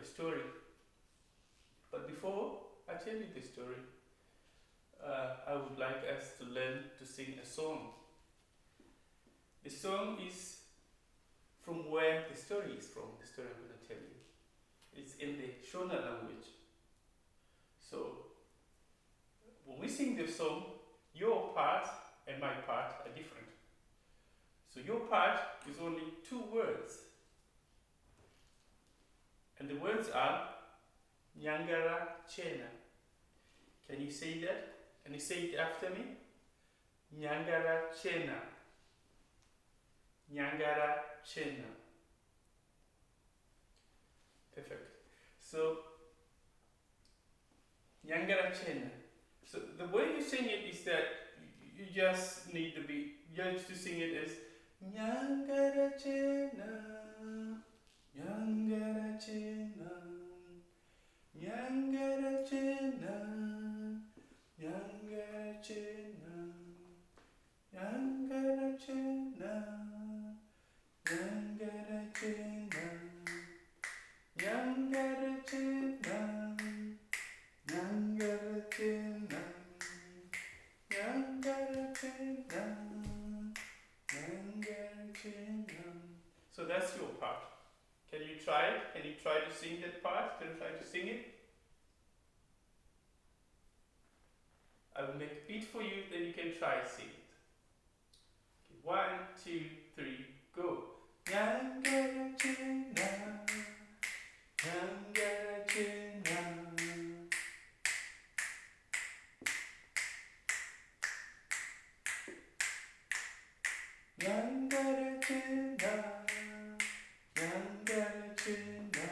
a story. But before I tell you the story, I would like us to learn to sing a song. The song is from where the story is from, the story I'm going to tell you. It's in the Shona language. So, when we sing the song, your part and my part are different. So your part is only 2 words. And the words are Nyangara Chena. Can you say that? Can you say it after me? Nyangara Chena. Nyangara Chena. Perfect. So, Nyangara Chena. So the way you sing it is that you just need to be, you have to sing it as Nyangara Chena, Nyangara Chena, Nyangara Chena, Nyangara Chena, Nyangara Chena, Nyangara Chena, Nyangara Chena, Nyangara Chena, Nyangara Chena, Nyangara Chena. So that's your part. Can you try it? Can you try to sing that part? Can you try to sing it? I will make a beat for you, then you can try sing it. Okay, 1, 2, 3, go. Nyangara Chena, Nyangara Chena. Nyangara Chena, Nyangara Chena,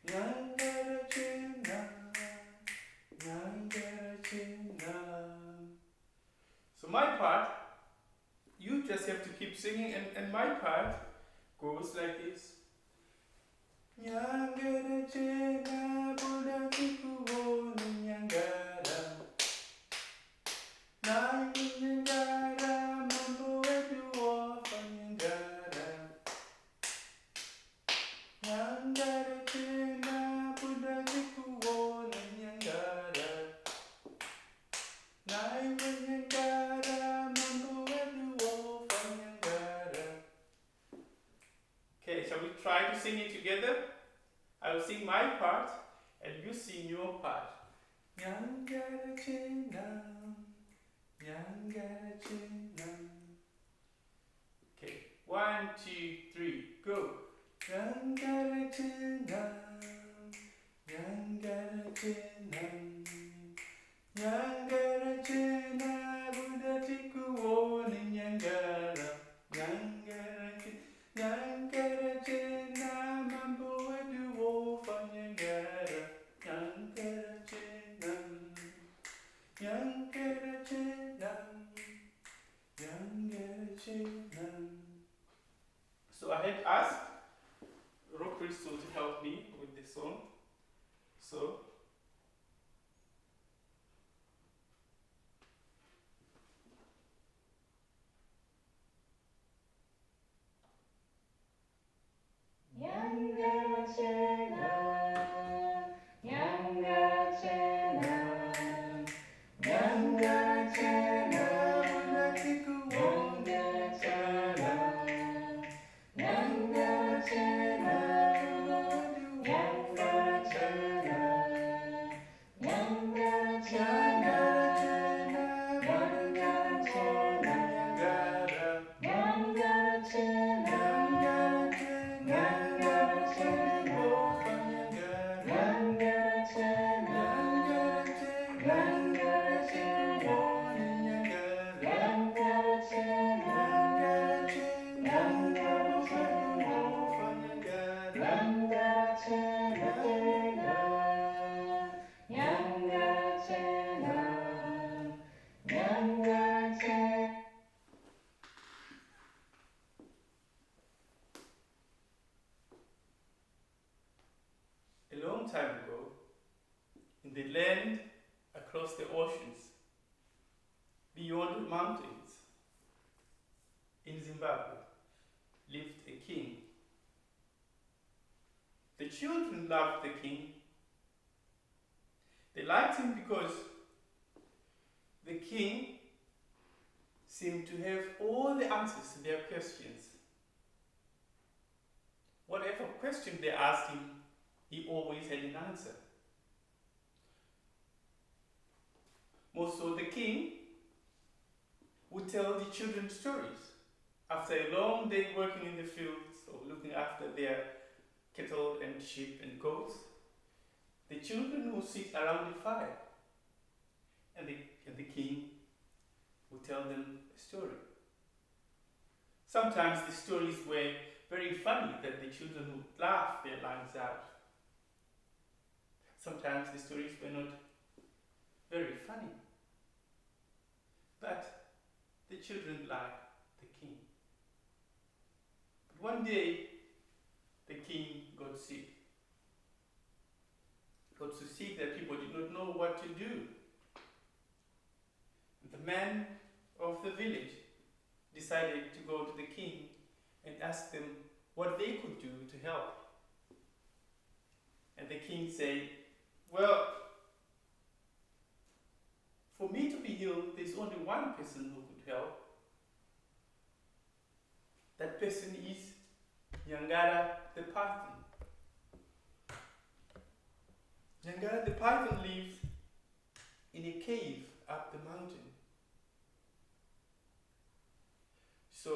Nyangara Chena, Nyangara Chena. So my part, you just have to keep singing, and my part goes like this. Nyangara Chena, Buddha Piku Nyangara, Nyangara, Mambo Edu Nyangara, Nyangara Chena, Buddha Piku Nyangara, Nyangara, Mambo Edu Nyangara. Okay, shall we try to sing it together? I will sing my part and you sing your part. Nyangara Chena, Nyangara Chena. Okay, 1, 2, 3, go. Nyangara Chena, Nyangara Chena, Nyangara Chena, Buddha Tiku Nyangara, Nyangara Chena, Nyangara Chena, Mambo Edu Nyangara, Nyangara Chena, Nyangara Chena, Nyangara Chena. So I had asked Rock Crystal to help me with this song. So Nyangara Chena, Nyangara Chena, Nyangara Chena, Nyangara Chena, Nyangara Chena, Nyangara Chena, Nyangara Chena, Nyangara Chena, Nyangara Chena, a long time ago, in the land across the oceans, beyond the mountains, in Zimbabwe, lived a king. The children loved the king. They liked him because the king seemed to have all the answers to their questions. Whatever question they asked him, he always had an answer. Most so the king would tell the children stories. After a long day working in the fields or looking after their cattle and sheep and goats, the children would sit around the fire and the king would tell them a story. Sometimes the stories were very funny that the children would laugh their lungs out. Sometimes the stories were not very funny. But the children liked the king. But one day, the king got sick. Got so sick that people did not know what to do. The man of the village decided to go to the king and ask them what they could do to help. And the king said, well, for me to be healed, there's only one person who could help. That person is Nyangara the python. Nyangara the python lives in a cave up the mountain. So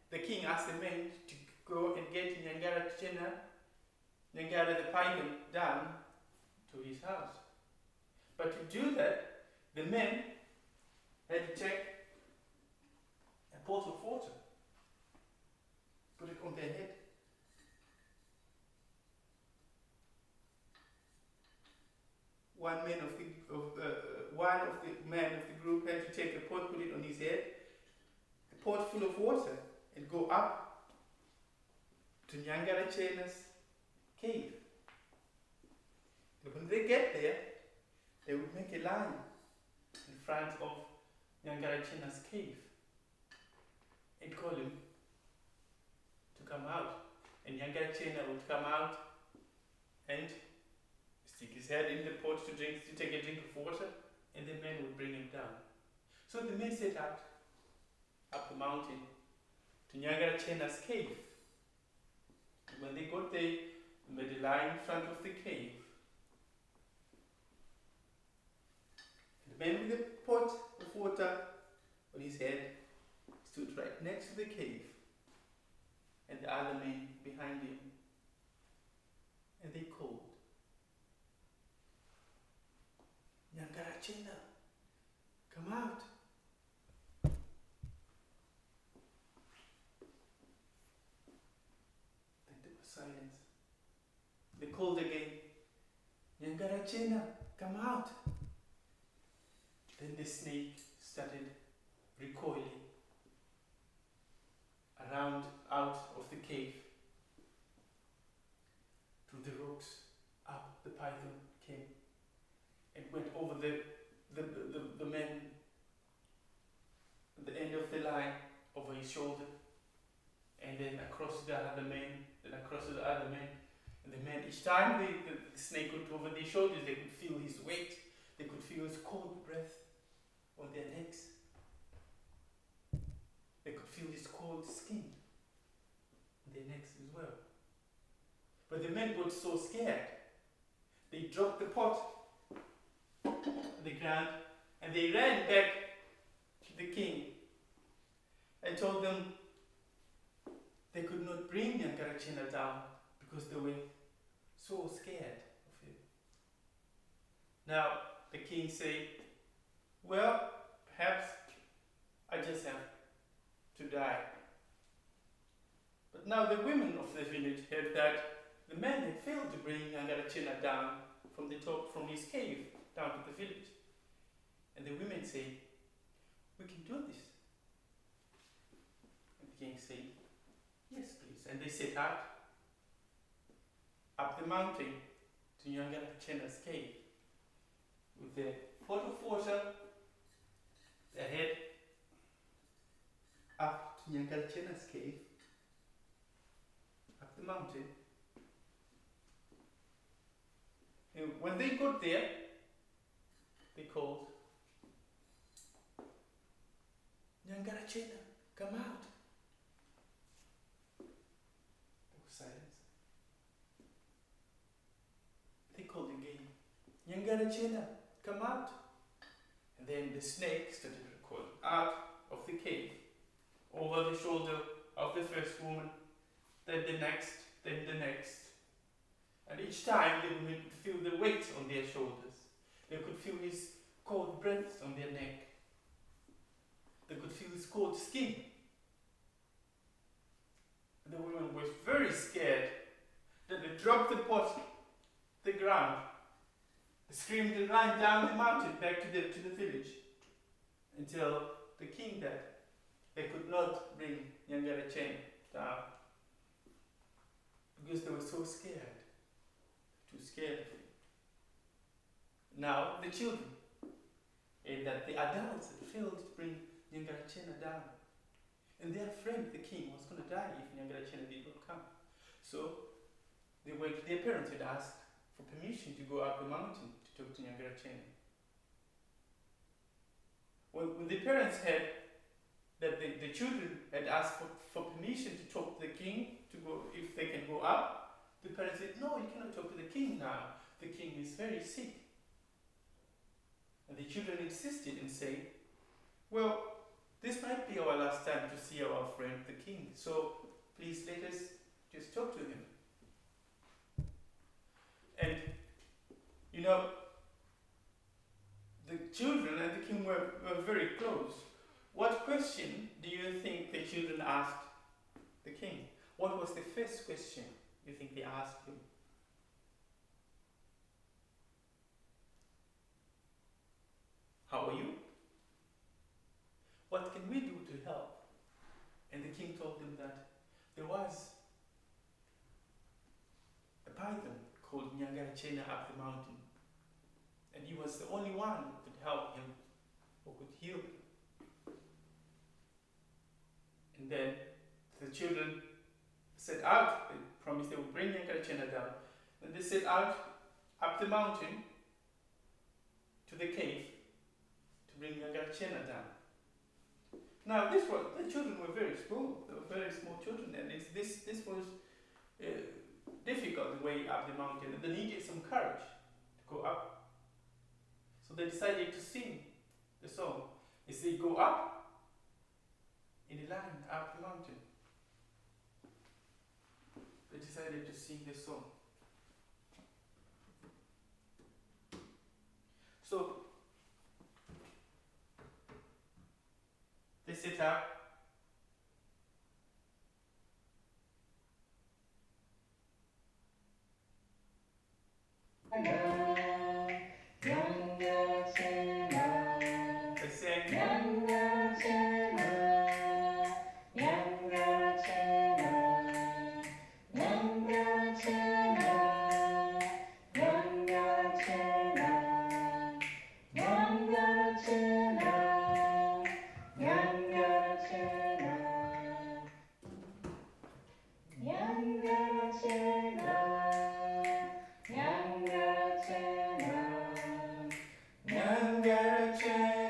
the king asked the men to go and get Nyangara the python down to his house. But to do that, the men had to take a pot of water, put it on their head. One of the men of the group had to take a pot, put it on his head, a pot full of water, and go up to Nyangara Chena's cave. And when they get there, they would make a line in front of Nyangara Chena's cave and call him to come out. And Nyangara Chena would come out and stick his head in the pot to take a drink of water, and the men would bring him down. So the men set out up the mountain to Nyangara Chena's cave. And when they got there, they made a line in front of the cave. The man with the pot of water on his head stood right next to the cave, and the other men behind him. And they called, Nyangara Chena, come out. Then there was silence. They called again, Nyangara Chena, come out. Then the snake started recoiling around out of the cave. Through the rocks, up the python came and went over the man at the end of the line, over his shoulder, and then across the other man, then across the other man. And the man, each time the snake went over their shoulders, they could feel his weight, they could feel his cold breath on their necks. They could feel his cold skin on their necks as well. But the men got so scared, they dropped the pot on the ground and they ran back to the king and told them they could not bring Nyangara Chena down because they were so scared of him. Now the king said, well, perhaps I just have to die. But now the women of the village heard that the man had failed to bring Nyangara Chena down from the top, from his cave, down to the village. And the women say, we can do this. And the king said, yes, please. And they set out up the mountain to Nyangara Chena's cave with their pot of water, their head up to Nyangara Chena's cave, up the mountain, And when they got there, they called, Nyangarachena, come out. There was silence. They called again, Nyangarachena, come out. And then the snake started to crawl out of the cave, over the shoulder of the first woman, then the next, then the next. And each time they would feel the weight on their shoulders. They could feel his cold breath on their neck. They could feel his cold skin. And the woman was very scared that they dropped the pot, the ground. They screamed and ran down the mountain back to the village until the king died. They could not bring Nyangarachena down because they were so scared, too scared of him. Now the children, and that the adults had failed to bring Nyangarachena down. And they are afraid the king was going to die if Nyangarachena did not come. So they went, their parents had asked for permission to go up the mountain to talk to Nyangarachena. When the parents heard that the children had asked for permission to talk to the king, to go, if they can go up, the parents said, no, you cannot talk to the king now. The king is very sick. And the children insisted and said, well, this might be our last time to see our friend the king, so please let us just talk to him. And, you know, the children and the king were very close. What question do you think the children asked the king? What was the first question you think they asked him? How are you? What can we do to help? And the king told them that there was a python called Nyangarachena up the mountain. And he was the only one who could help him, who could heal him. And then the children set out, they promised they would bring Nyangarachena down. And they set out up the mountain to the cave to bring Nyangarachena down. Now, the children were very small. They were very small children, and this was difficult, the way up the mountain, and they needed some courage to go up. So they decided to sing the song. As they go up in a line up the mountain, they decided to sing the song. So they set up. They sang.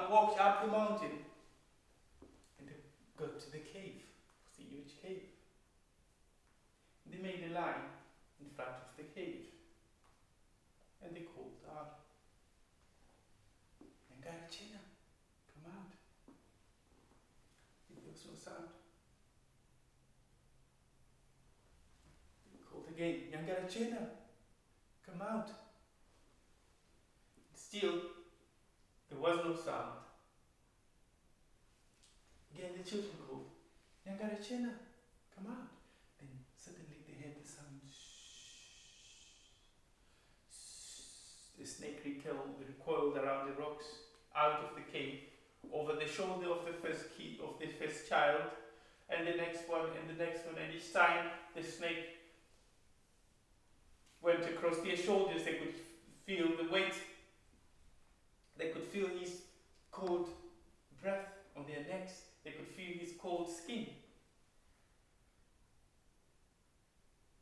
Walked up the mountain and they got to the cave, the huge cave. They made a line in front of the cave and they called out, Nyangarachena, come out. There was no sound. They called again, Nyangarachena, come out. Still, there was no sound. Again, the children go, Nyangarachena, come out. Then suddenly they heard the sound. The snake recoiled around the rocks, out of the cave, over the shoulder of the first child, and the next one, and the next one, and each time the snake went across their shoulders, they could feel the weight. They could feel his cold breath on their necks. They could feel his cold skin.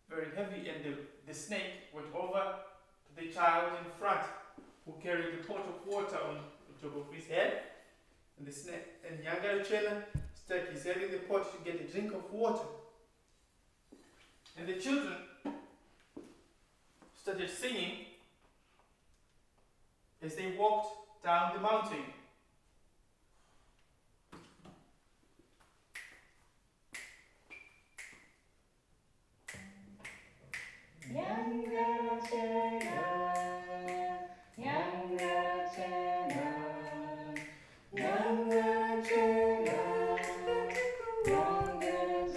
Very heavy, and the snake went over to the child in front, who carried a pot of water on top of his head. And the snake, and Nyangarachena stuck his head in the pot to get a drink of water. And the children started singing as they walked down the mountain. Nyangarachena, Nyangarachena, Nyangarachena, Nyangarachena, Nyangarachena,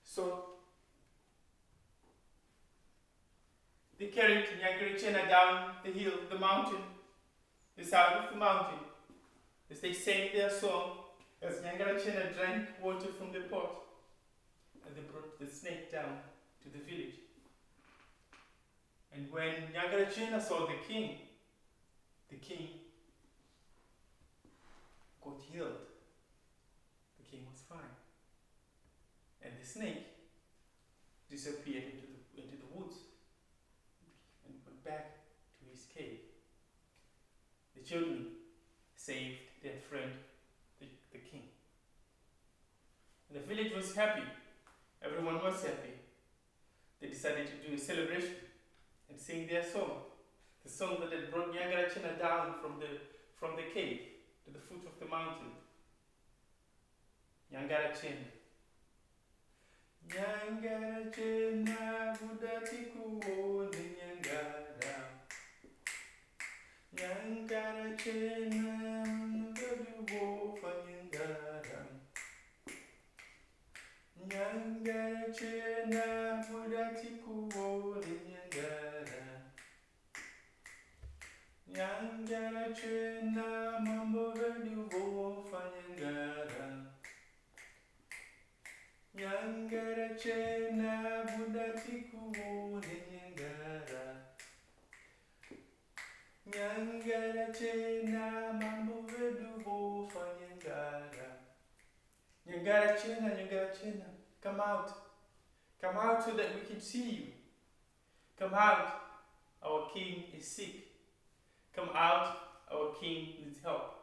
So they carried Nyangarachena down the hill, the mountain, the side of the mountain, as they sang their song, as Nyangarachena drank water from the pot, and they brought the snake down to the village. And when Nyangarachena saw the king got healed. The king was fine. And the snake disappeared into the woods and went back to his cave. The children saved their friend, the king. And the village was happy. Everyone was happy. They decided to do a celebration and sing their song. The song that had brought Nyangarachena down from the cave to the foot of the mountain. Nyangarachena. Nyangarachena budati kuone Nyangara. Nyangarachena mbaluwo fa Nyangara. Nyangarachena budati kuone Nyangara. Nyangarachena mambaluwo fa Nyangara. Nyangarachena budati kuone Nyangara. Nyangarachena mambo vedu bofa Nyangara. Nyangarachena, Nyangarachena, come out. Come out so that we can see you. Come out, our king is sick. Come out, our king needs help.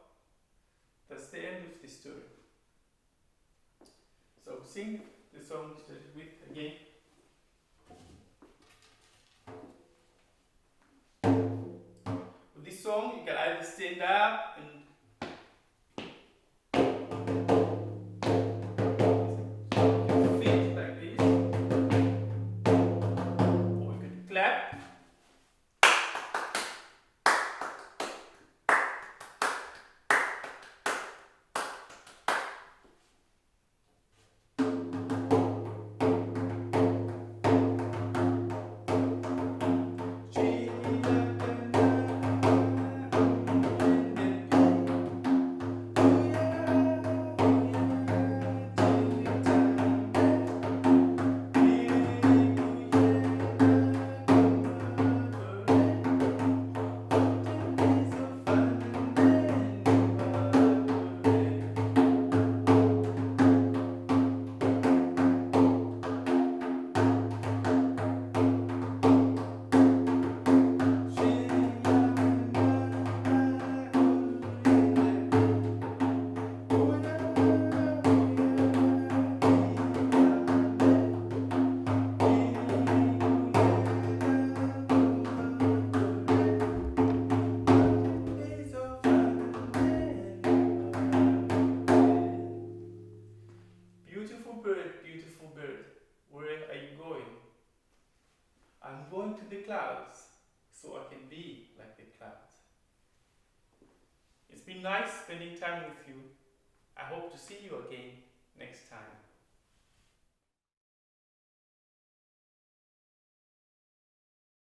That's the end of the story. So sing the song we started with again. With this song, you can either stand up and feet like this, or you can clap. going to the clouds so I can be like the clouds. It's been nice spending time with you. I hope to see you again next time.